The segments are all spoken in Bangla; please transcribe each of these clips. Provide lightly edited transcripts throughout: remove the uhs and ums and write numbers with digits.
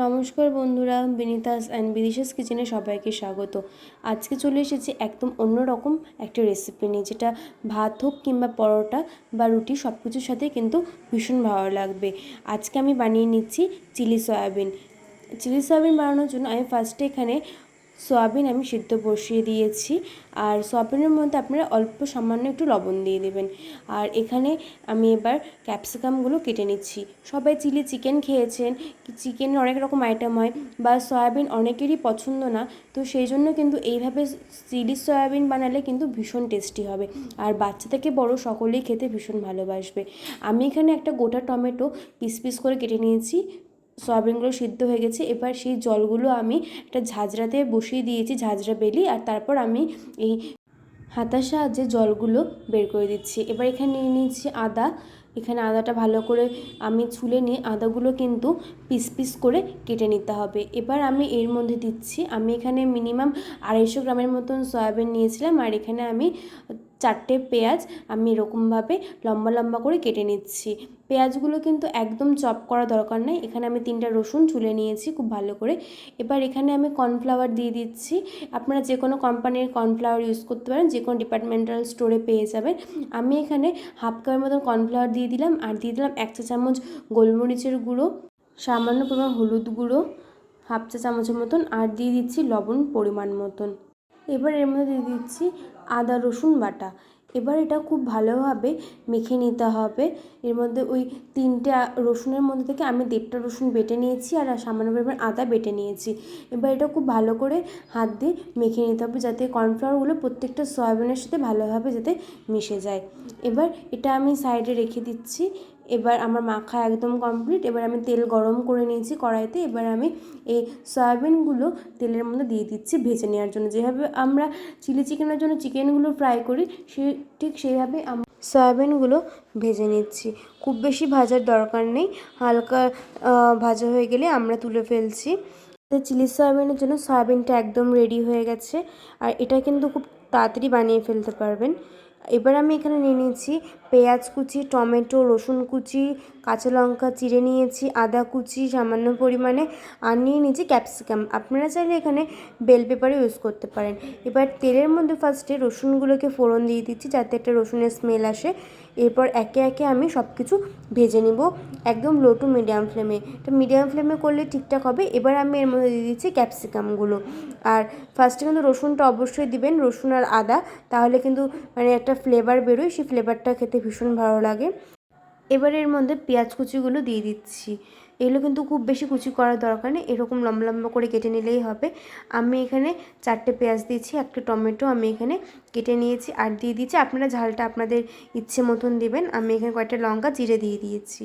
নমস্কার বন্ধুরা, বিনিতাস অ্যান্ড বিদিশাস কিচেনে সবাইকে স্বাগত। আজকে চলে এসেছি একদম অন্যরকম একটা রেসিপি নিয়ে, যেটা ভাত হোক কিংবা পরোটা বা রুটি সব কিছুর সাথে কিন্তু ভীষণ ভালো লাগবে। আজকে আমি বানিয়ে নিচ্ছি চিলি সয়াবিন। চিলি সয়াবিন বানানোর জন্য আমি ফার্স্টে এখানে সয়াবিন আমি সিদ্ধ বসিয়ে দিয়েছি। আর সয়াবিনের মধ্যে আপনারা অল্প সামান্য একটু লবণ দিয়ে দেবেন। আর এখানে আমি এবার ক্যাপসিকামগুলো কেটে নিচ্ছি। সবাই চিলি চিকেন খেয়েছেন, চিকেনের অনেক রকম আইটেম হয়, বা সয়াবিন অনেকেরই পছন্দ না, তো সেই জন্য কিন্তু এইভাবে চিলি সয়াবিন বানালে কিন্তু ভীষণ টেস্টি হবে। আর বাচ্চা থেকে বড় সকলেই খেতে ভীষণ ভালোবাসবে। আমি এখানে একটা গোটা টমেটো পিস পিস করে কেটে নিয়েছি। সয়াবিনগুলো সিদ্ধ হয়ে গেছে। এবার সেই জলগুলো আমি একটা ঝাঁঝরাতে বসিয়ে দিয়েছি, ঝাঁঝরা বেলি। আর তারপর আমি এই হাতার সাহায্যে জলগুলো বের করে দিচ্ছি। এবার এখানে নিয়ে নিচ্ছি আদা। এখানে আদাটা ভালো করে আমি ছুলে নিয়ে আদাগুলো কিন্তু পিস পিস করে কেটে নিতে হবে। এবার আমি এর মধ্যে দিচ্ছি, আমি এখানে মিনিমাম 250 গ্রামের মতন সয়াবিন নিয়েছিলাম। আর এখানে আমি 4টে পেঁয়াজ আমি এরকমভাবে লম্বা লম্বা করে কেটে নিচ্ছি। পেঁয়াজগুলো কিন্তু একদম চপ করা দরকার নেই। এখানে আমি 3টা রসুন ছুলে নিয়েছি খুব ভালো করে। এবার এখানে আমি কর্নফ্লাওয়ার দিয়ে দিচ্ছি। আপনারা যে কোনো কোম্পানির কর্নফ্লাওয়ার ইউজ করতে পারেন, যে কোনো ডিপার্টমেন্টাল স্টোরে পেয়ে যাবেন। আমি এখানে হাফ কাপের মতন কর্নফ্লাওয়ার দিয়ে দিলাম। আর দিয়ে দিলাম 1 চা চামচ গোলমরিচের গুঁড়ো, সামান্য পরিমাণ হলুদ গুঁড়ো 1/2 চা চামচের মতন, আর দিয়ে দিচ্ছি লবণ পরিমাণ মতন। এবার এর মধ্যে দিয়ে দিচ্ছি আদা রসুন বাটা। এবার এটা খুব ভালোভাবে মেখে নিতে হবে। এর মধ্যে ওই 3টে রসুনের মধ্যে থেকে আমি 1.5টা রসুন বেটে নিয়েছি, আর সামান্য পরিমাণ আদা বেটে নিয়েছি। এবার এটা খুব ভালো করে হাত দিয়ে মেখে নিতে হবে, যাতে কর্নফ্লাওয়ারগুলো প্রত্যেকটা সয়াবিনের সাথে ভালোভাবে যাতে মিশে যায়। এবার এটা আমি সাইডে রেখে দিচ্ছি। এবার আমার মাখা একদম কমপ্লিট। এবার আমি তেল গরম করে নিয়েছি কড়াইতে। এবার আমি এই সয়াবিনগুলো তেলের মধ্যে দিয়ে দিচ্ছি ভেজে নেওয়ার জন্য। যেভাবে আমরা চিলি চিকেনের জন্য চিকেনগুলো ফ্রাই করি, ঠিক সেইভাবে সয়াবিনগুলো ভেজে নিচ্ছি। খুব বেশি ভাজার দরকার নেই, হালকা ভাজা হয়ে গেলে আমরা তুলে ফেলছি। চিলি সয়াবিনের জন্য সয়াবিনটা একদম রেডি হয়ে গেছে। আর এটা কিন্তু খুব তাড়াতাড়ি বানিয়ে ফেলতে পারবেন। এবার আমি এখানে নিয়ে নিয়েছি পেঁয়াজ কুচি, টমেটো, রসুন কুচি, কাঁচা লঙ্কা চিড়ে নিয়েছি, আদা কুচি সামান্য পরিমাণে, আর নিয়ে নিয়েছি ক্যাপসিকাম। আপনারা চাইলে এখানে বেল পেপারও ইউজ করতে পারেন। এবার তেলের মধ্যে ফার্স্টে রসুনগুলোকে ফোড়ন দিয়ে দিচ্ছি, যাতে একটা রসুনের স্মেল আসে। এরপর একে একে আমি সব কিছু ভেজে নিব একদম লো টু মিডিয়াম ফ্লেমে। এটা মিডিয়াম ফ্লেমে করলে ঠিকঠাক হবে। এবার আমি এর মধ্যে দিয়ে দিচ্ছি ক্যাপসিকামগুলো। আর ফার্স্টে কিন্তু রসুনটা অবশ্যই দিবেন, রসুন আর আদা, তাহলে কিন্তু মানে একটা ফ্লেভার বেরোয়, সেই ফ্লেভারটা খেতে ভীষণ ভালো লাগে। এবার এর মধ্যে পেঁয়াজ কুচিগুলো দিয়ে দিচ্ছি। এগুলো কিন্তু খুব বেশি কুচি করার দরকার নেই, এরকম লম্বা লম্বা করে কেটে নিলেই হবে। আমি এখানে 4টে পেঁয়াজ দিয়েছি, একটা টমেটো আমি এখানে কেটে নিয়েছি, আর দিয়ে দিচ্ছি, আপনারা ঝালটা আপনাদের ইচ্ছে মতন দেবেন। আমি এখানে কয়েকটা লঙ্কা চিড়ে দিয়ে দিয়েছি,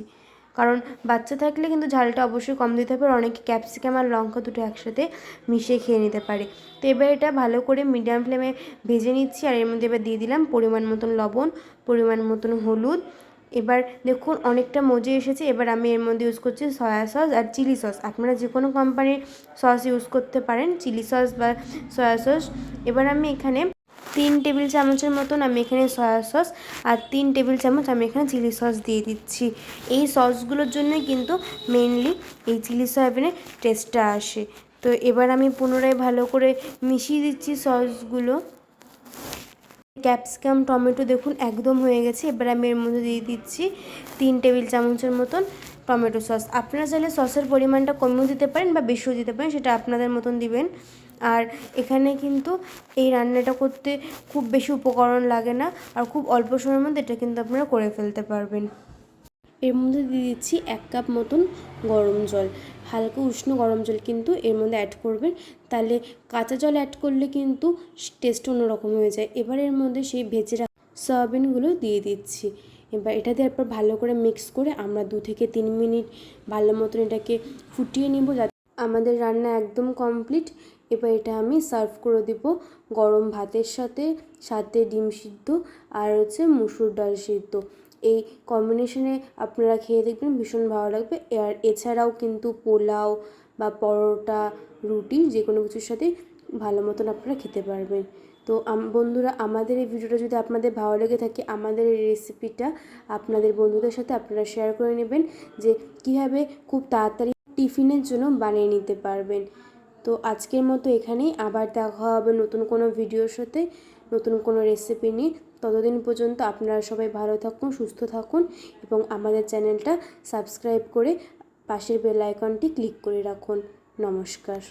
কারণ বাচ্চা থাকলে কিন্তু ঝালটা অবশ্যই কম দিতে হবে। আর অনেকে ক্যাপসিকাম আর লঙ্কা দুটো একসাথে মিশিয়ে খেয়ে নিতে পারে। তো এবার এটা ভালো করে মিডিয়াম ফ্লেমে ভেজে নিচ্ছি। আর এর মধ্যে এবার দিয়ে দিলাম পরিমাণ মতন লবণ, পরিমাণ মতন হলুদ। এবার দেখুন অনেকটা মজে এসেছে। এবার আমি এর মধ্যে ইউজ করছি সয়া সস আর চিলি সস। আপনারা যে কোনো কোম্পানির সস ইউজ করতে পারেন, চিলি সস বা সয়া সস। এবার আমি এখানে 3 টেবিল চামচের মতন আমি এখানে সয়া সস, আর 3 টেবিল চামচ আমি এখানে চিলি সস দিয়ে দিচ্ছি। এই সসগুলোর জন্যই কিন্তু মেনলি এই চিলি সয়াবিনের টেস্টটা আসে। তো এবার আমি পুনরায় ভালো করে মিশিয়ে দিচ্ছি সসগুলো। ক্যাপসিকাম টমেটো দেখুন একদম হয়ে গেছে। এবার আমি এর মধ্যে দিয়ে দিচ্ছি 3 টেবিল চামচের মতন টমেটো সস। আপনারা চাইলে সসের পরিমাণটা কমিয়েও দিতে পারেন বা বেশিও দিতে পারেন, সেটা আপনাদের মতন দিবেন। আর এখানে কিন্তু এই রান্নাটা করতে খুব বেশি উপকরণ লাগে না, আর খুব অল্প সময়ের মধ্যে এটা কিন্তু আপনারা করে ফেলতে পারবেন। এর মধ্যে দিয়ে দিচ্ছি 1 কাপ মতন গরম জল, হালকা উষ্ণ গরম জল কিন্তু এর মধ্যে অ্যাড করবেন। তাহলে কাঁচা জল অ্যাড করলে কিন্তু টেস্ট অন্যরকম হয়ে যায়। এবার এর মধ্যে সেই ভেজে রাখা সয়াবিনগুলো দিয়ে দিচ্ছি। এবার এটা দেওয়ার পর ভালো করে মিক্স করে আমরা 2 থেকে 3 মিনিট ভালো মতন এটাকে ফুটিয়ে নিব, যাতে আমাদের রান্না একদম কমপ্লিট। এবার এটা আমি সার্ভ করে দেব গরম ভাতের সাথে, সাথে ডিম সিদ্ধ আর হচ্ছে মুসুর ডাল সিদ্ধ। এই কম্বিনেশনে আপনারা খেয়ে দেখবেন, ভীষণ ভালো লাগবে। আর এছাড়াও কিন্তু পোলাও বা পরোটা, রুটি যে কোনো কিছুর সাথে ভালো মতন আপনারা খেতে পারবেন। তো বন্ধুরা, আমাদের এই ভিডিওটা যদি আপনাদের ভালো লেগে থাকে, আমাদের এই রেসিপিটা আপনাদের বন্ধুদের সাথে আপনারা শেয়ার করে নেবেন, যে কীভাবে খুব তাড়াতাড়ি টিফিনের জন্য বানিয়ে নিতে পারবেন। তো আজকের মতো এখানেই, আবার দেখা হবে নতুন কোনো ভিডিওর সাথে, নতুন কোনো রেসিপি নিয়ে। ততদিন পর্যন্ত আপনারা সবাই ভালো থাকুন, সুস্থ থাকুন এবং আমাদের চ্যানেলটা সাবস্ক্রাইব করে পাশের বেল আইকনটি ক্লিক করে রাখুন। নমস্কার।